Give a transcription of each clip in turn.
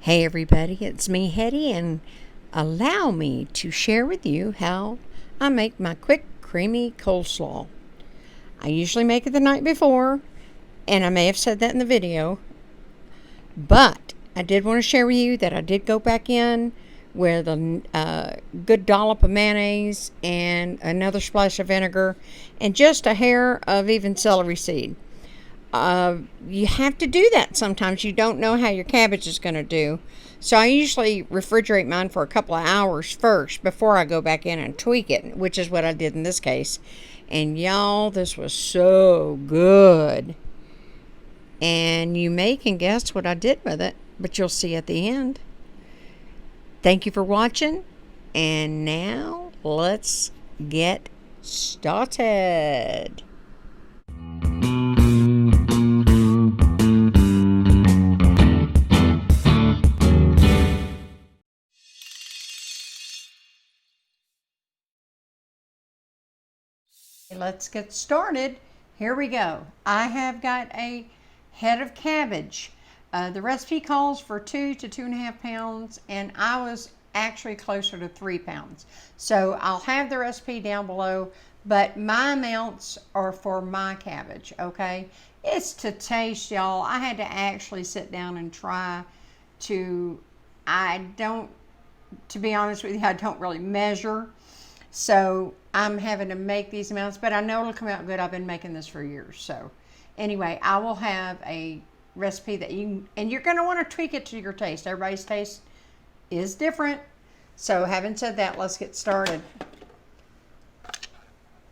Hey everybody, it's me Hetty, and allow me to share with you how I make my quick creamy coleslaw. I usually make it the night before, and I may have said that in the video, but I did want to share with you that I did go back in with a good dollop of mayonnaise and another splash of vinegar and just a hair of even celery seed. You have to do that sometimes. You don't know how your cabbage is going to do. So I usually refrigerate mine for a couple of hours first before I go back in and tweak it, which is what I did in this case. And y'all, this was so good. And you may can guess what I did with it, but you'll see at the end. Thank you for watching. And now let's get started. Let's get started. Here we go. I have got a head of cabbage. The recipe calls for 2 to 2.5 pounds, and I was actually closer to 3 pounds. So I'll have the recipe down below, but my amounts are for my cabbage, okay? It's to taste, y'all. I had to actually sit down and try to, to be honest with you, I don't really measure. So I'm having to make these amounts, but I know it'll come out good. I've been making this for years. So anyway, I will have a recipe that and you're going to want to tweak it to your taste. Everybody's taste is different. So having said that, let's get started.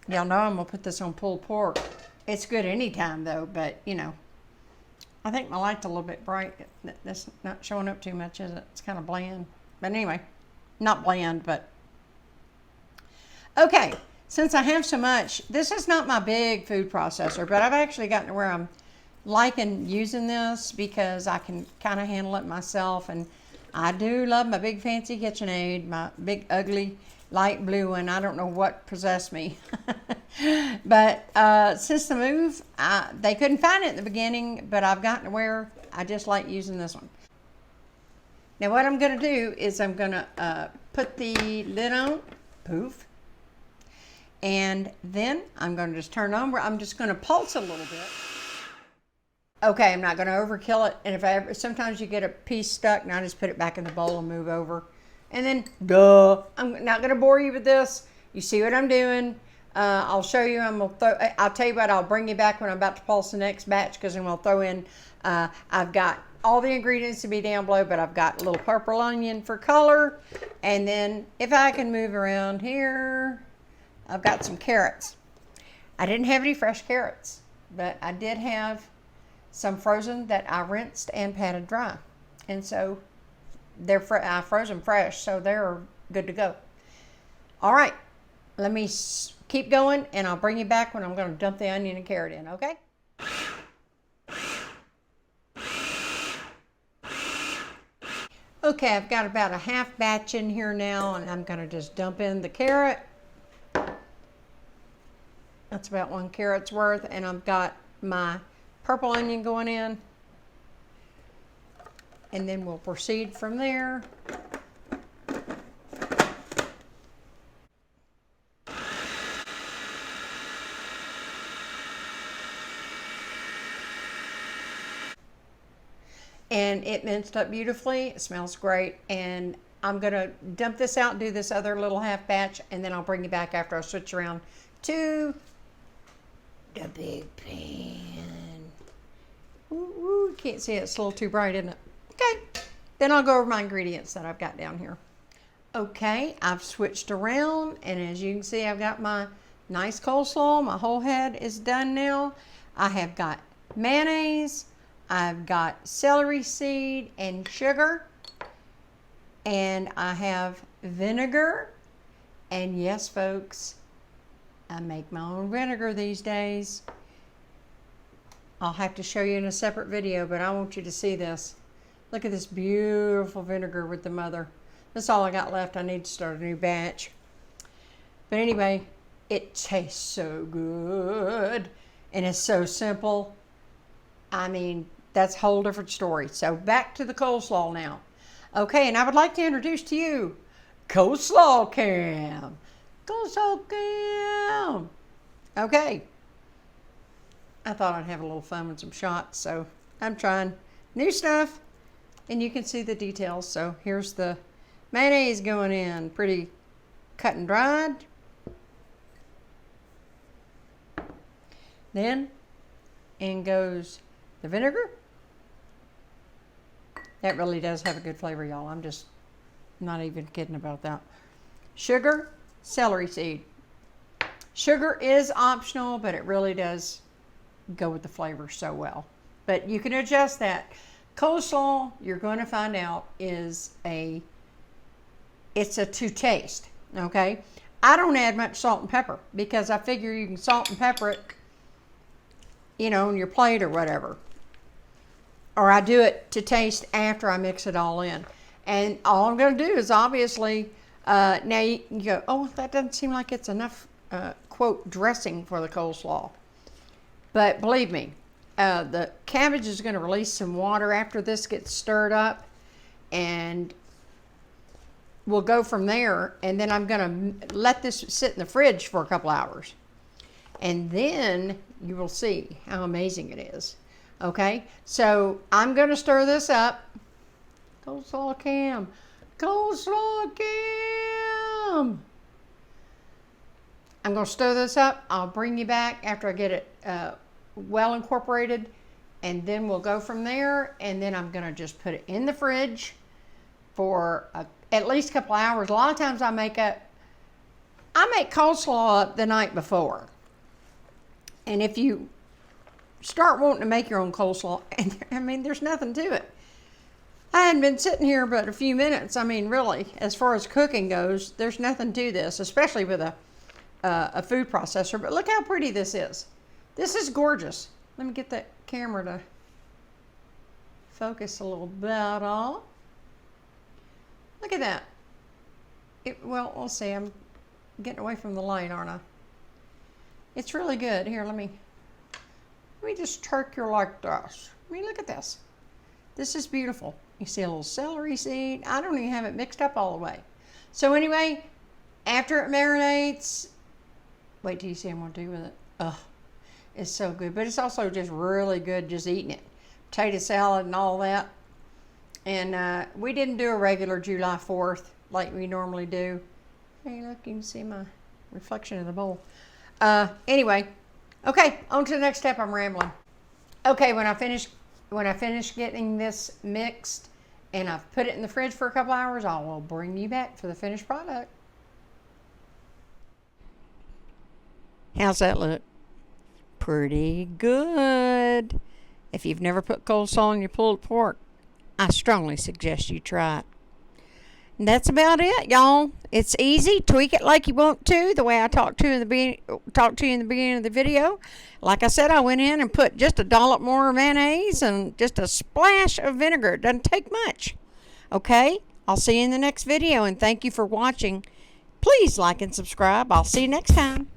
Y'all know I'm going to put this on pulled pork. It's good anytime though, but you know, I think my light's a little bit bright. That's not showing up too much, is it? It's kind of bland. But anyway, not bland, but okay, since I have so much, this is not my big food processor, but I've actually gotten to where I'm liking using this because I can kind of handle it myself. And I do love my big fancy KitchenAid, my big ugly light blue one. I don't know what possessed me. But since the move, they couldn't find it in the beginning, but I've gotten to where I just like using this one. Now what I'm going to do is I'm going to put the lid on, poof. And then I'm going to just turn it on. I'm just going to pulse a little bit. Okay, I'm not going to overkill it. And if sometimes you get a piece stuck, and I just put it back in the bowl and move over. And then, I'm not going to bore you with this. You see what I'm doing. I'll show you. I'll tell you what, I'll bring you back when I'm about to pulse the next batch, because I'm going to throw in, I've got all the ingredients to be down below, but I've got a little purple onion for color. And then if I can move around here, I've got some carrots. I didn't have any fresh carrots, but I did have some frozen that I rinsed and patted dry. And so they're I froze them fresh, so they're good to go. All right, let me keep going, and I'll bring you back when I'm going to dump the onion and carrot in, okay? Okay, I've got about a half batch in here now, and I'm going to just dump in the carrot. That's about 1 carrot's worth, and I've got my purple onion going in, and then we'll proceed from there. And it minced up beautifully. It smells great, and I'm gonna dump this out and do this other little half batch, and then I'll bring you back after I switch around to the big pan. Ooh, can't see it. It's a little too bright, isn't it? Okay, then I'll go over my ingredients that I've got down here. Okay, I've switched around, and as you can see, I've got my nice coleslaw. My whole head is done now. I have got mayonnaise, I've got celery seed and sugar, and I have vinegar. And yes, folks, I make my own vinegar these days. I'll have to show you in a separate video, but I want you to see this. Look at this beautiful vinegar with the mother. That's all I got left. I need to start a new batch. But anyway, it tastes so good, and it's so simple. I mean, that's a whole different story. So back to the coleslaw now. Okay, and I would like to introduce to you Coleslaw Cam. Coleslaw Cam. Okay. I thought I'd have a little fun with some shots, so I'm trying new stuff, and you can see the details. So here's the mayonnaise going in, pretty cut and dried. Then in goes the vinegar. That really does have a good flavor, y'all. I'm just not even kidding about that. Sugar, celery seed. Sugar is optional, but it really does go with the flavor so well. But you can adjust that. Coleslaw, you're going to find out, it's a to taste, okay? I don't add much salt and pepper because I figure you can salt and pepper it, on your plate or whatever. Or I do it to taste after I mix it all in. And all I'm going to do is obviously, now you go, oh, that doesn't seem like it's enough, quote, dressing for the coleslaw. But believe me, the cabbage is going to release some water after this gets stirred up. And we'll go from there. And then I'm going to let this sit in the fridge for a couple hours. And then you will see how amazing it is. Okay, so I'm going to stir this up. Coleslaw Cam. Coleslaw Cam. I'm going to stir this up. I'll bring you back after I get it well incorporated. And then we'll go from there. And then I'm going to just put it in the fridge for at least a couple hours. A lot of times I make coleslaw up the night before. And if you start wanting to make your own coleslaw, and there's nothing to it. I hadn't been sitting here but a few minutes. Really, as far as cooking goes, there's nothing to this, especially with a food processor. But look how pretty this is. This is gorgeous. Let me get that camera to focus a little better. Look at that. Well, we'll see. I'm getting away from the light, aren't I? It's really good. Here, let me just turk you like this. Look at this. This is beautiful. You see a little celery seed. I don't even have it mixed up all the way. So anyway, after it marinates, wait till you see what I'm going to do with it. Oh, it's so good. But it's also just really good just eating it. Potato salad and all that. And we didn't do a regular July 4th like we normally do. Hey, look, you can see my reflection in the bowl. Anyway, okay, on to the next step. I'm rambling. Okay, when I finish getting this mixed and I've put it in the fridge for a couple hours, I will bring you back for the finished product. How's that look? Pretty good. If you've never put coleslaw on your pulled pork, I strongly suggest you try it. And that's about it, y'all. It's easy. Tweak it like you want to, the way I talked to you in the beginning of the video. Like I said, I went in and put just a dollop more mayonnaise and just a splash of vinegar. It doesn't take much. Okay? I'll see you in the next video, and thank you for watching. Please like and subscribe. I'll see you next time.